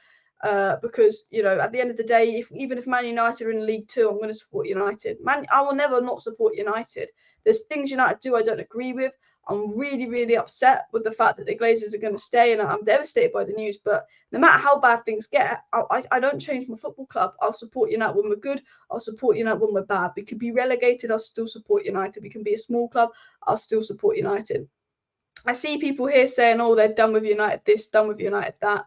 Because, you know, at the end of the day, even if Man United are in League Two, I'm going to support United. I will never not support United. There's things United do I don't agree with. I'm really, really upset with the fact that the Glazers are going to stay, and I'm devastated by the news. But no matter how bad things get, I don't change my football club. I'll support United when we're good. I'll support United when we're bad. We could be relegated. I'll still support United. We can be a small club. I'll still support United. I see people here saying, oh, they're done with United this, done with United that.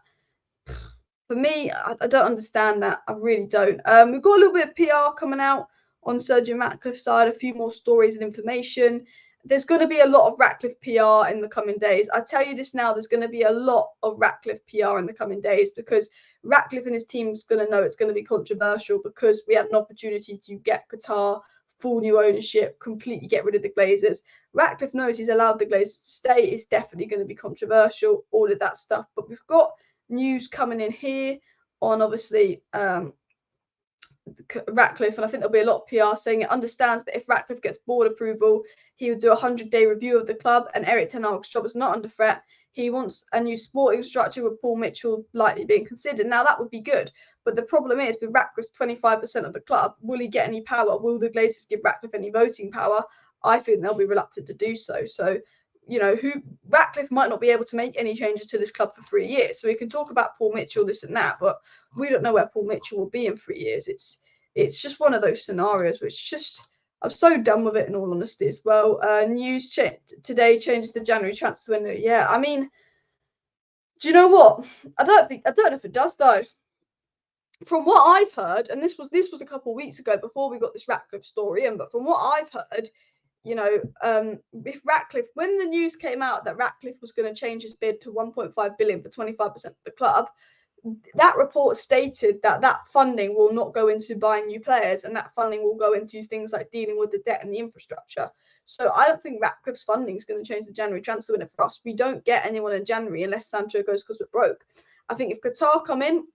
For me, I don't understand that. I really don't. We've got a little bit of PR coming out on Sergio Ratcliffe's side, a few more stories and information. There's going to be a lot of Ratcliffe PR in the coming days. I tell you this now, there's going to be a lot of Ratcliffe PR in the coming days because Ratcliffe and his team is going to know it's going to be controversial because we had an opportunity to get Qatar, full new ownership, completely get rid of the Glazers. Ratcliffe knows he's allowed the Glazers to stay. It's definitely going to be controversial, all of that stuff. But we've got news coming in here on obviously Ratcliffe, and I think there'll be a lot of PR saying it understands that if Ratcliffe gets board approval, he would do a 100-day review of the club, and Eric Ten Hag's job is not under threat. He wants a new sporting structure with Paul Mitchell likely being considered. Now that would be good, but the problem is with Ratcliffe's 25% of the club, will he get any power? Will the Glazers give Ratcliffe any voting power? I think they'll be reluctant to do so. So, you know, Ratcliffe might not be able to make any changes to this club for 3 years. So we can talk about Paul Mitchell, this and that, but we don't know where Paul Mitchell will be in 3 years. It's just one of those scenarios which just, I'm so done with it in all honesty as well. News today changes the January transfer window. Yeah, I mean, do you know what? I don't know if it does though. From what I've heard, and this was a couple of weeks ago before we got this Ratcliffe story in, but from what I've heard, you know, if Ratcliffe, when the news came out that Ratcliffe was going to change his bid to 1.5 billion for 25% of the club, that report stated that funding will not go into buying new players, and that funding will go into things like dealing with the debt and the infrastructure. So I don't think Ratcliffe's funding is going to change the January transfer window for us. We don't get anyone in January unless Sancho goes because we're broke. I think if Qatar come in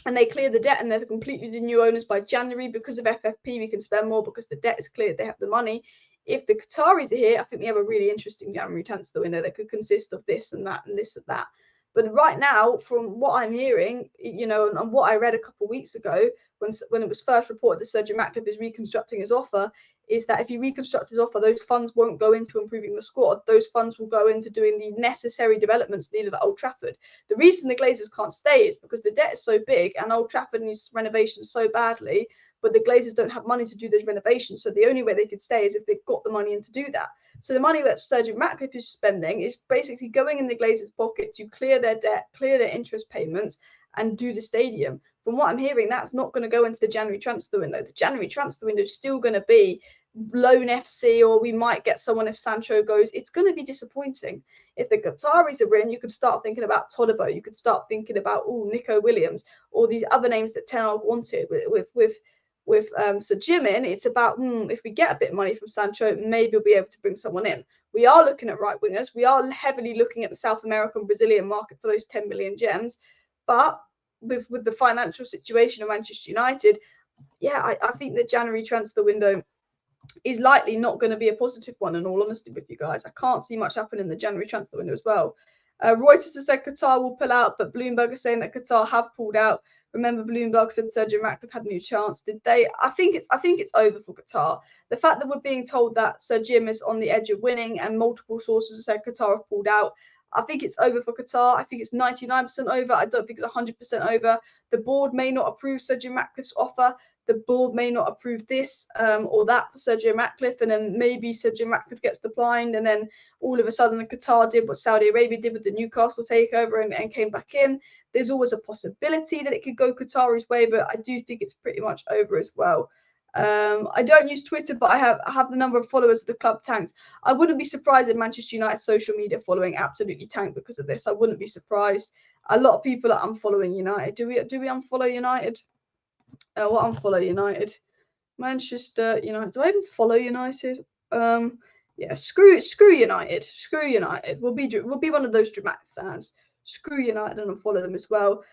and they clear the debt and they're completely the new owners by January, because of FFP, we can spend more because the debt is cleared. They have the money. If the Qataris are here, I think we have a really interesting January transfer window that could consist of this and that and this and that. But right now, from what I'm hearing, you know, and what I read a couple of weeks ago, when it was first reported that Sergio Ratcliffe is reconstructing his offer, is that if he reconstructs his offer, those funds won't go into improving the squad. Those funds will go into doing the necessary developments needed at Old Trafford. The reason the Glazers can't stay is because the debt is so big and Old Trafford needs renovations so badly, but the Glazers don't have money to do those renovations. So the only way they could stay is if they've got the money in to do that. So the money that Sergio Ratcliffe is spending is basically going in the Glazers' pocket to clear their debt, clear their interest payments, and do the stadium. From what I'm hearing, that's not going to go into the January transfer window. The January transfer window is still going to be loan FC, or we might get someone if Sancho goes. It's going to be disappointing. If the Qataris are in, you could start thinking about Todibo. You could start thinking about Nico Williams, or these other names that Ten Hag wanted with Sir Jim in. It's about if we get a bit of money from Sancho, maybe we'll be able to bring someone in. We are looking at right wingers. We are heavily looking at the South American, Brazilian market for those 10 million gems. But with the financial situation of Manchester United, yeah, I think the January transfer window is likely not going to be a positive one, in all honesty with you guys. I can't see much happen in the January transfer window as well. Reuters has said Qatar will pull out, but Bloomberg is saying that Qatar have pulled out. Remember, Bloomberg said Sir Jim Ratcliffe had a new chance. Did they? I think it's over for Qatar. The fact that we're being told that Sir Jim is on the edge of winning, and multiple sources said Qatar have pulled out, I think it's over for Qatar. I think it's 99% over. I don't think it's 100% over. The board may not approve Sir Jim Ratcliffe's offer. The board may not approve this or that for Sir Jim Ratcliffe, and then maybe Sir Jim Ratcliffe gets declined, and then all of a sudden Qatar did what Saudi Arabia did with the Newcastle takeover and came back in. There's always a possibility that it could go Qatari's way, but I do think it's pretty much over as well. I don't use Twitter, but I have the number of followers of the club tanked. I wouldn't be surprised if Manchester United's social media following absolutely tanked because of this. I wouldn't be surprised. A lot of people are unfollowing United. Do we unfollow United? What unfollow United? Manchester United. Do I even follow United? Yeah, screw United. Screw United. We'll be one of those dramatic fans. Screw United and unfollow them as well.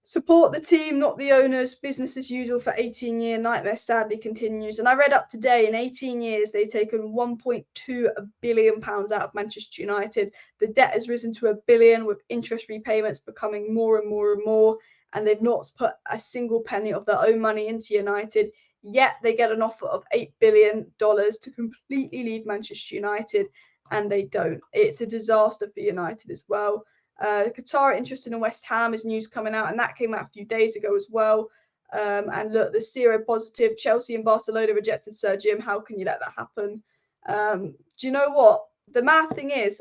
Support the team, not the owners. Business as usual for 18-year nightmare sadly continues. And I read up today, in 18 years, they've taken £1.2 billion out of Manchester United. The debt has risen to £1 billion, with interest repayments becoming more and more and more. And they've not put a single penny of their own money into United. Yet they get an offer of $8 billion to completely leave Manchester United, and they don't. It's a disaster for United as well. Qatar interested in West Ham is news coming out, and that came out a few days ago as well. And look, the seropositive Chelsea and Barcelona rejected Sir Jim. How can you let that happen? Do you know what? The mad thing is,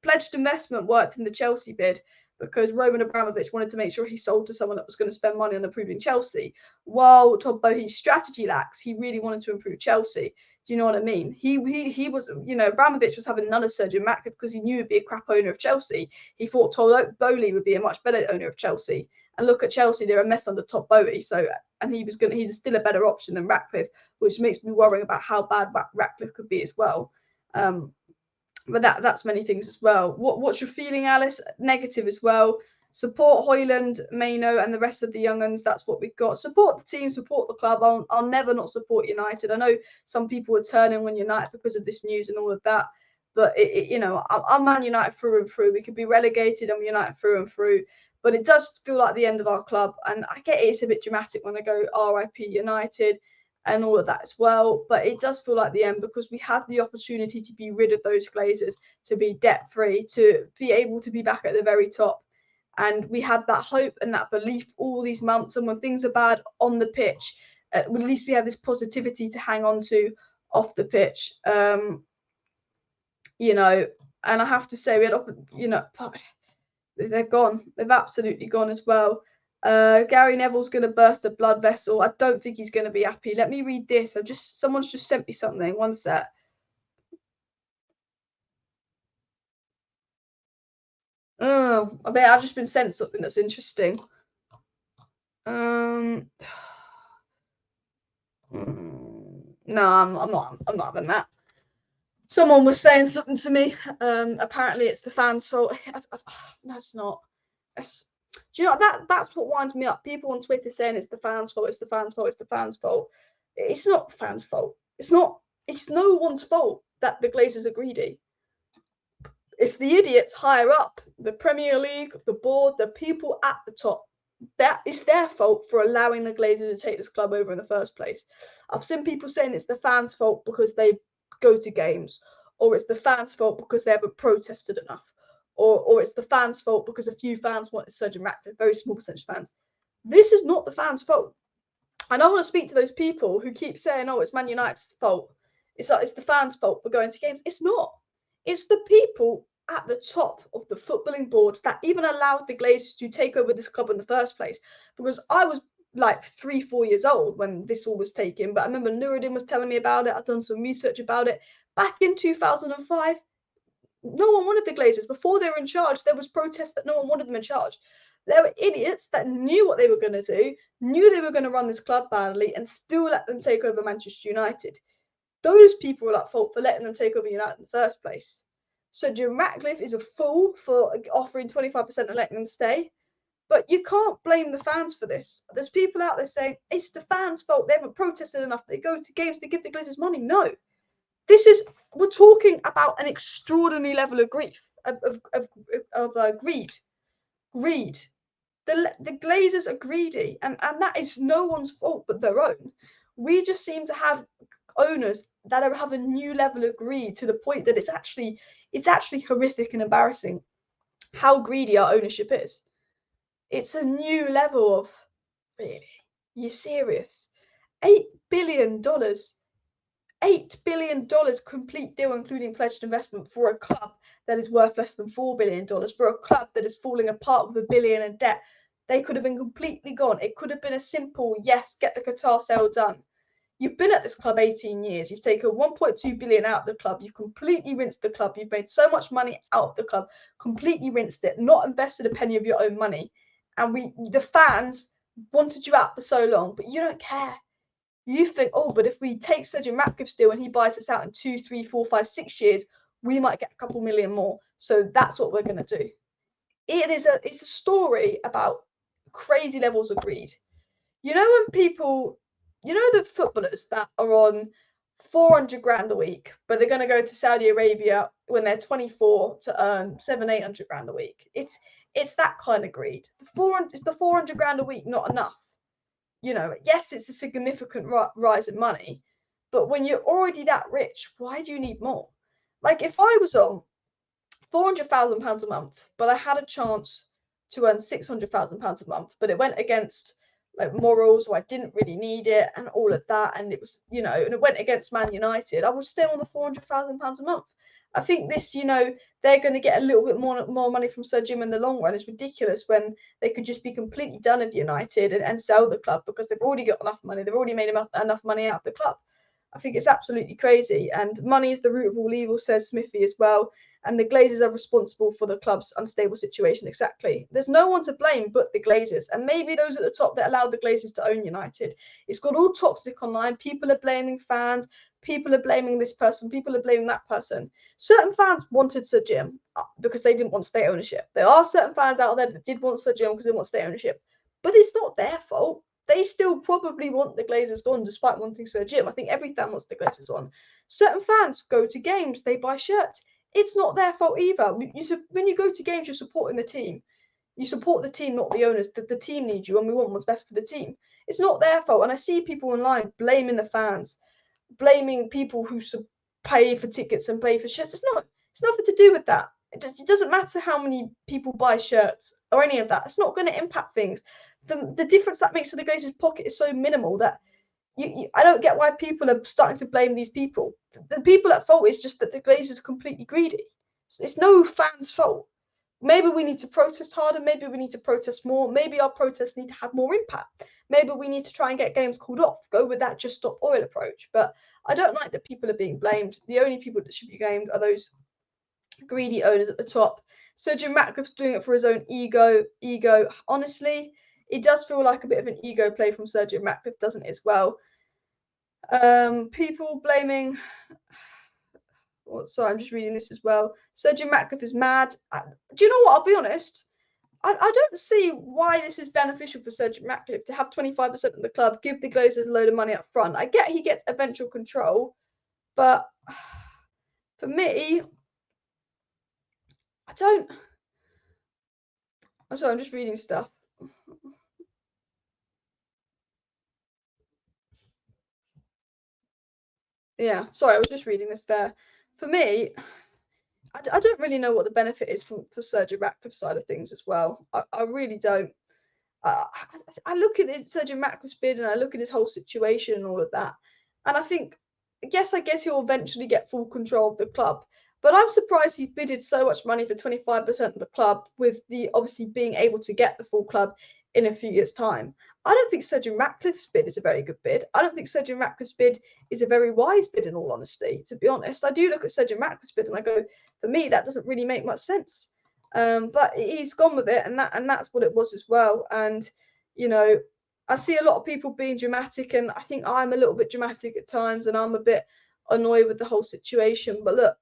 pledged investment worked in the Chelsea bid because Roman Abramovich wanted to make sure he sold to someone that was going to spend money on improving Chelsea. While Todd Boehly's strategy lacks, he really wanted to improve Chelsea. Do you know what I mean? He was, Abramovich was having none of Sir Jim Ratcliffe because he knew he'd be a crap owner of Chelsea. He thought Todd Boehly would be a much better owner of Chelsea. And look at Chelsea, they're a mess under Todd Boehly. So, and he's still a better option than Ratcliffe, which makes me worry about how bad Ratcliffe could be as well. But that's many things as well. What's your feeling, Alice? Negative as well. Support Højlund, Maino, and the rest of the young uns. That's what we've got. Support the team, support the club. I'll never not support United. I know some people are turning on United because of this news and all of that, but I'm Man United through and through. We could be relegated, I'm United through and through, but it does feel like the end of our club. And I get it's a bit dramatic when I go RIP United and all of that as well, but it does feel like the end because we had the opportunity to be rid of those Glazers, to be debt free, to be able to be back at the very top. And we had that hope and that belief all these months. And when things are bad on the pitch, at least we have this positivity to hang on to off the pitch. And I have to say, they're gone. They've absolutely gone as well. Gary Neville's going to burst a blood vessel. I don't think he's going to be happy. Let me read this. Someone's just sent me something. One sec. Oh, I bet I've just been sent something that's interesting. No, I'm not having that. Someone was saying something to me. Apparently it's the fans' fault. No, it's not. Do you know that's what winds me up? People on Twitter saying it's the fans' fault. It's the fans' fault. It's the fans' fault. It's not the fans' fault. It's not. It's no one's fault that the Glazers are greedy. It's the idiots higher up, the Premier League, the board, the people at the top. That is their fault for allowing the Glazers to take this club over in the first place. I've seen people saying it's the fans' fault because they go to games, or it's the fans' fault because they haven't protested enough, or it's the fans' fault because a few fans wanted Sir Jim Ratcliffe, very small percentage of fans. This is not the fans' fault. And I want to speak to those people who keep saying, oh, it's Man United's fault. It's the fans' fault for going to games. It's not. It's the people at the top of the footballing boards that even allowed the Glazers to take over this club in the first place. Because I was like 3-4 years old when this all was taken, but I remember Nuruddin was telling me about it. I've done some research about it. Back in 2005, no one wanted the Glazers. Before they were in charge, there was protests that no one wanted them in charge. There were idiots that knew what they were going to do, knew they were going to run this club badly, and still let them take over Manchester United. Those people were at fault for letting them take over United in the first place. So Jim Ratcliffe is a fool for offering 25% and letting them stay. But you can't blame the fans for this. There's people out there saying it's the fans' fault. They haven't protested enough. They go to games. They give the Glazers money. No. We're talking about an extraordinary level of grief, of greed. Greed. The Glazers are greedy, and that is no one's fault but their own. We just seem to have owners that have a new level of greed to the point that it's actually horrific and embarrassing how greedy our ownership is. It's a new level of, really, you serious? $8 billion, $8 billion complete deal, including pledged investment, for a club that is worth less than $4 billion, for a club that is falling apart with $1 billion in debt. They could have been completely gone. It could have been a simple, yes, get the Qatar sale done. You've been at this club 18 years. You've taken 1.2 billion out of the club. You've completely rinsed the club. You've made so much money out of the club, completely rinsed it, not invested a penny of your own money. And the fans wanted you out for so long, but you don't care. You think, oh, but if we take Sergio Ratcliffe's deal and he buys us out in 2, 3, 4, 5, 6 years, we might get a couple million more. So that's what we're going to do. It's a story about crazy levels of greed. You know, when people, the footballers that are on 400 grand a week, but they're going to go to Saudi Arabia when they're 24 to earn 700-800 grand a week. It's that kind of greed. Is the 400 grand a week not enough? Yes, it's a significant rise in money, but when you're already that rich, why do you need more? Like, if I was on £400,000 a month, but I had a chance to earn £600,000 a month, but it went against like morals, or I didn't really need it, and all of that, and it was, and it went against Man United, I would stay on the £400,000 a month. I think this, they're going to get a little bit more money from Sir Jim in the long run. It's ridiculous when they could just be completely done with United and sell the club, because they've already got enough money. They've already made enough money out of the club. I think it's absolutely crazy. And money is the root of all evil, says Smithy as well. And the Glazers are responsible for the club's unstable situation. Exactly. There's no one to blame but the Glazers, and maybe those at the top that allowed the Glazers to own United. It's got all toxic online. People are blaming fans. People are blaming this person. People are blaming that person. Certain fans wanted Sir Jim because they didn't want state ownership. There are certain fans out there that did want Sir Jim because they want state ownership, but it's not their fault. They still probably want the Glazers gone despite wanting Sir Jim. I think every fan wants the Glazers on. Certain fans go to games. They buy shirts. It's not their fault either. When you go to games, you're supporting the team. You support the team, not the owners. The team needs you, and we want what's best for the team. It's not their fault. And I see people online blaming the fans, blaming people who pay for tickets and pay for shirts. It's nothing to do with that. It doesn't matter how many people buy shirts or any of that. It's not going to impact things. The difference that makes to the Glazers' pocket is so minimal that I don't get why people are starting to blame these people. The people at fault is just that the Glazers are completely greedy. It's no fan's fault. Maybe we need to protest harder. Maybe we need to protest more. Maybe our protests need to have more impact. Maybe we need to try and get games called off. Go with that just stop oil approach. But I don't like that people are being blamed. The only people that should be blamed are those greedy owners at the top. So Jim Ratcliffe's doing it for his own ego. Honestly, it does feel like a bit of an ego play from Sir Jim Ratcliffe, doesn't it, as well? People blaming. Sorry, I'm just reading this as well. Sir Jim Ratcliffe is mad. Do you know what? I'll be honest. I don't see why this is beneficial for Sir Jim Ratcliffe to have 25% of the club, give the Glazers a load of money up front. I get he gets eventual control, but for me, I don't. I'm sorry, I'm just reading stuff. Yeah, sorry, I was just reading this there. For me, I don't really know what the benefit is for Sir Jim Ratcliffe's side of things as well. I really don't. I look at Sir Jim Ratcliffe's bid and I look at his whole situation and all of that, and I think, I guess he'll eventually get full control of the club. But I'm surprised he bidded so much money for 25% of the club, with the obviously being able to get the full club in a few years' time. I don't think Sir Jim Ratcliffe's bid is a very good bid. I don't think Sir Jim Ratcliffe's bid is a very wise bid, in all honesty, to be honest. I do look at Sir Jim Ratcliffe's bid and I go, for me, that doesn't really make much sense. But he's gone with it, and that's what it was as well. And I see a lot of people being dramatic, and I think I'm a little bit dramatic at times, and I'm a bit annoyed with the whole situation. But look,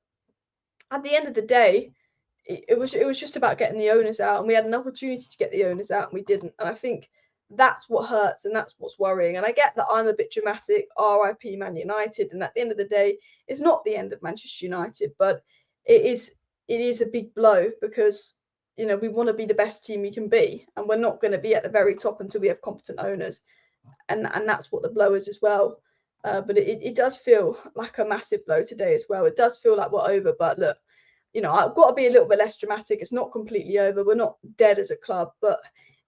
at the end of the day, it was just about getting the owners out, and we had an opportunity to get the owners out and we didn't. And I think that's what hurts, and that's what's worrying. And I get that I'm a bit dramatic, RIP Man United, and at the end of the day, it's not the end of Manchester United, but it is a big blow, because you know, we want to be the best team we can be, and we're not going to be at the very top until we have competent owners, and that's what the blow is as well. But it does feel like a massive blow today as well. It does feel like we're over, but look, you know, I've got to be a little bit less dramatic. It's not completely over. We're not dead as a club, but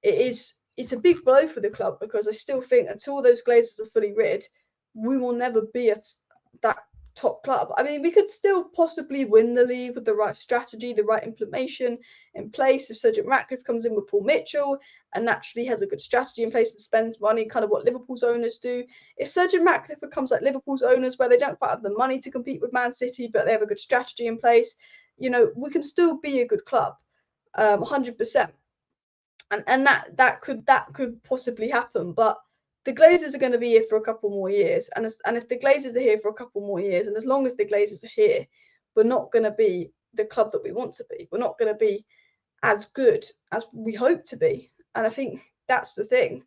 it's a big blow for the club, because I still think until those Glazers are fully rid, we will never be at that top club. I mean, we could still possibly win the league with the right strategy, the right implementation in place. If Sergeant Ratcliffe comes in with Paul Mitchell and naturally has a good strategy in place and spends money, kind of what Liverpool's owners do. If Sergeant Ratcliffe becomes like Liverpool's owners, where they don't quite have the money to compete with Man City, but they have a good strategy in place, you know, we can still be a good club, 100%. And that could possibly happen, but the Glazers are going to be here for a couple more years, and if the Glazers are here for a couple more years, and as long as the Glazers are here, we're not going to be the club that we want to be. We're not going to be as good as we hope to be, and I think that's the thing.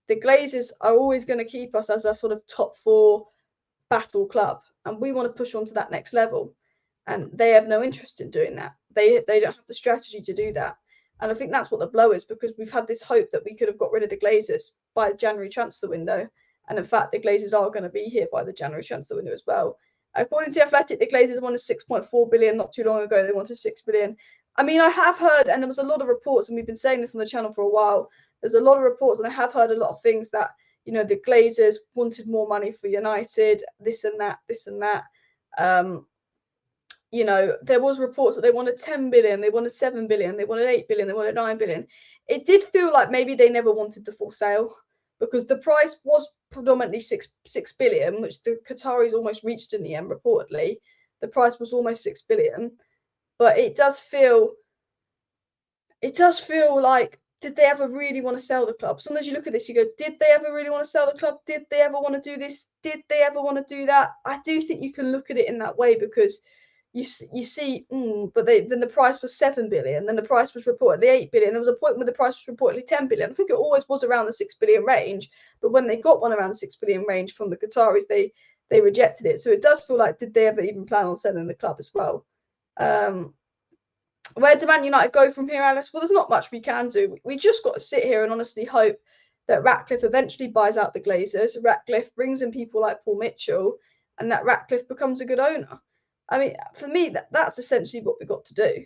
The Glazers are always going to keep us as a sort of top four battle club, and we want to push on to that next level, and they have no interest in doing that. They don't have the strategy to do that. And I think that's what the blow is, because we've had this hope that we could have got rid of the Glazers by the January transfer window. And in fact, the Glazers are going to be here by the January transfer window as well. According to Athletic, the Glazers wanted 6.4 billion not too long ago. They wanted 6 billion. I mean, I have heard, and there was a lot of reports, and we've been saying this on the channel for a while. There's a lot of reports, and I have heard a lot of things that, you know, the Glazers wanted more money for United, this and that. You know, there was reports that they wanted 10 billion, they wanted 7 billion, they wanted 8 billion, they wanted 9 billion. It did feel like maybe they never wanted the full sale, because the price was predominantly 6 billion, which the Qataris almost reached in the end, reportedly. The price was almost 6 billion. But it does feel like, did they ever really want to sell the club? Sometimes you look at this, you go, did they ever really want to sell the club? Did they ever want to do this? Did they ever want to do that? I do think you can look at it in that way, because you see, but then the price was 7 billion, then the price was reportedly 8 billion. There was a point where the price was reportedly 10 billion. I think it always was around the 6 billion range, but when they got one around the 6 billion range from the Qataris, they rejected it. So it does feel like, did they ever even plan on selling the club as well? Where do Man United go from here, Alice? Well, there's not much we can do. We just got to sit here and honestly hope that Ratcliffe eventually buys out the Glazers. Ratcliffe brings in people like Paul Mitchell, and that Ratcliffe becomes a good owner. I mean, for me, that's essentially what we got to do.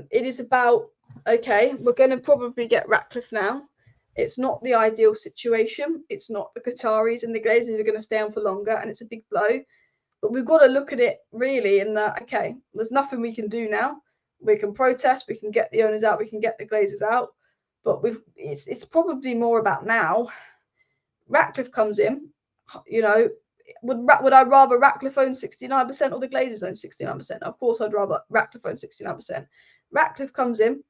It is about, okay, we're going to probably get Ratcliffe now. It's not the ideal situation. It's not the Qataris and the Glazers are going to stay on for longer, and it's a big blow. But we've got to look at it really in that, okay, there's nothing we can do now. We can protest, we can get the owners out, we can get the Glazers out. But it's probably more about now. Ratcliffe comes in, you know, would I rather Ratcliffe own 69% or the Glazers own 69%? Of course, I'd rather Ratcliffe own 69%. Ratcliffe comes in,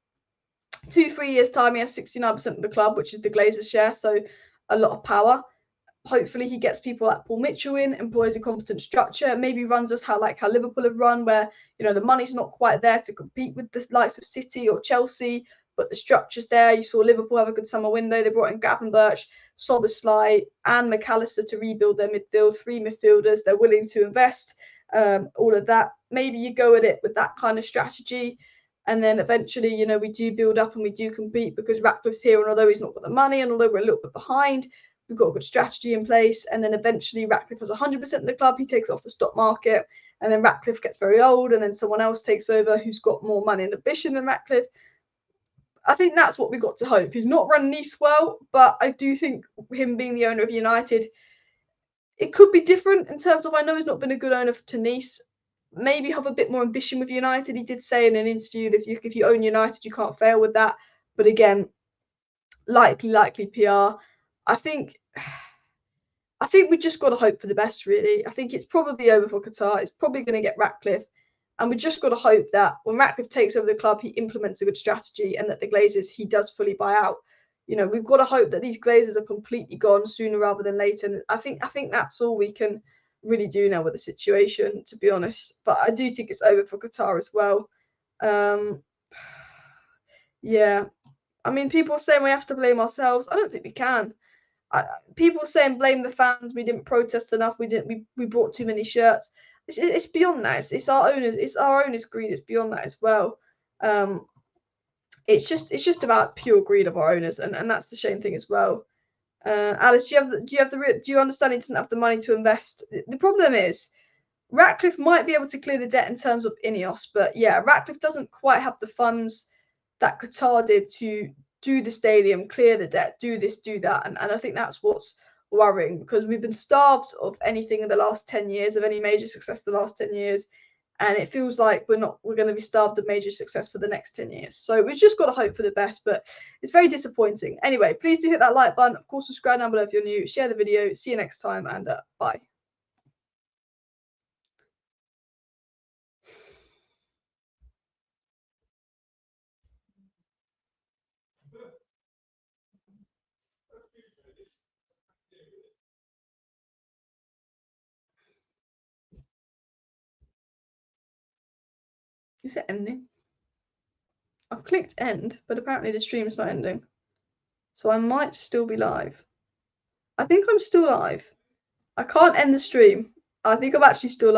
2-3 years' time, he has 69% of the club, which is the Glazers' share, so a lot of power. Hopefully, he gets people like Paul Mitchell in, employs a competent structure, maybe runs us how Liverpool have run, where, you know, the money's not quite there to compete with the likes of City or Chelsea, but the structure's there. You saw Liverpool have a good summer window. They brought in Gravenberch, Szoboszlai, and McAllister to rebuild their midfield. 3 midfielders. They're willing to invest. All of that. Maybe you go at it with that kind of strategy, and then eventually, you know, we do build up and we do compete because Ratcliffe's here, and although he's not got the money, and although we're a little bit behind, we've got a good strategy in place. And then eventually Ratcliffe has 100% of the club. He takes off the stock market, and then Ratcliffe gets very old, and then someone else takes over who's got more money and ambition than Ratcliffe. I think that's what we've got to hope. He's not run Nice well, but I do think him being the owner of United, it could be different in terms of, I know he's not been a good owner to Nice. Maybe have a bit more ambition with United. He did say in an interview that if you own United, you can't fail with that. But again, likely PR. I think we just got to hope for the best, really. I think it's probably over for Qatar. It's probably going to get Ratcliffe. And we just got to hope that when Ratcliffe takes over the club, he implements a good strategy, and that the Glazers, he does fully buy out. You know, we've got to hope that these Glazers are completely gone sooner rather than later. And I think that's all we can really do now with the situation, to be honest. But I do think it's over for Qatar as well. Yeah. I mean, people are saying we have to blame ourselves. I don't think we can. People saying blame the fans. We didn't protest enough. We brought too many shirts. It's beyond that. It's our owners. It's our owners' greed. It's beyond that as well. it's just about pure greed of our owners, and that's the shame thing as well. Alice, do you understand he doesn't have the money to invest? The problem is Ratcliffe might be able to clear the debt in terms of Ineos, but yeah, Ratcliffe doesn't quite have the funds that Qatar did to do the stadium, clear the debt, do this, do that, and I think that's what's worrying, because we've been starved of anything in the last 10 years, of any major success the last 10 years, and it feels like we're going to be starved of major success for the next 10 years. So we've just got to hope for the best, but it's very disappointing. Anyway, please do hit that like button. Of course, subscribe down below if you're new. Share the video. See you next time, and bye. Is it ending? I've clicked end, but apparently the stream's not ending. So I might still be live. I think I'm still live. I can't end the stream. I think I'm actually still live.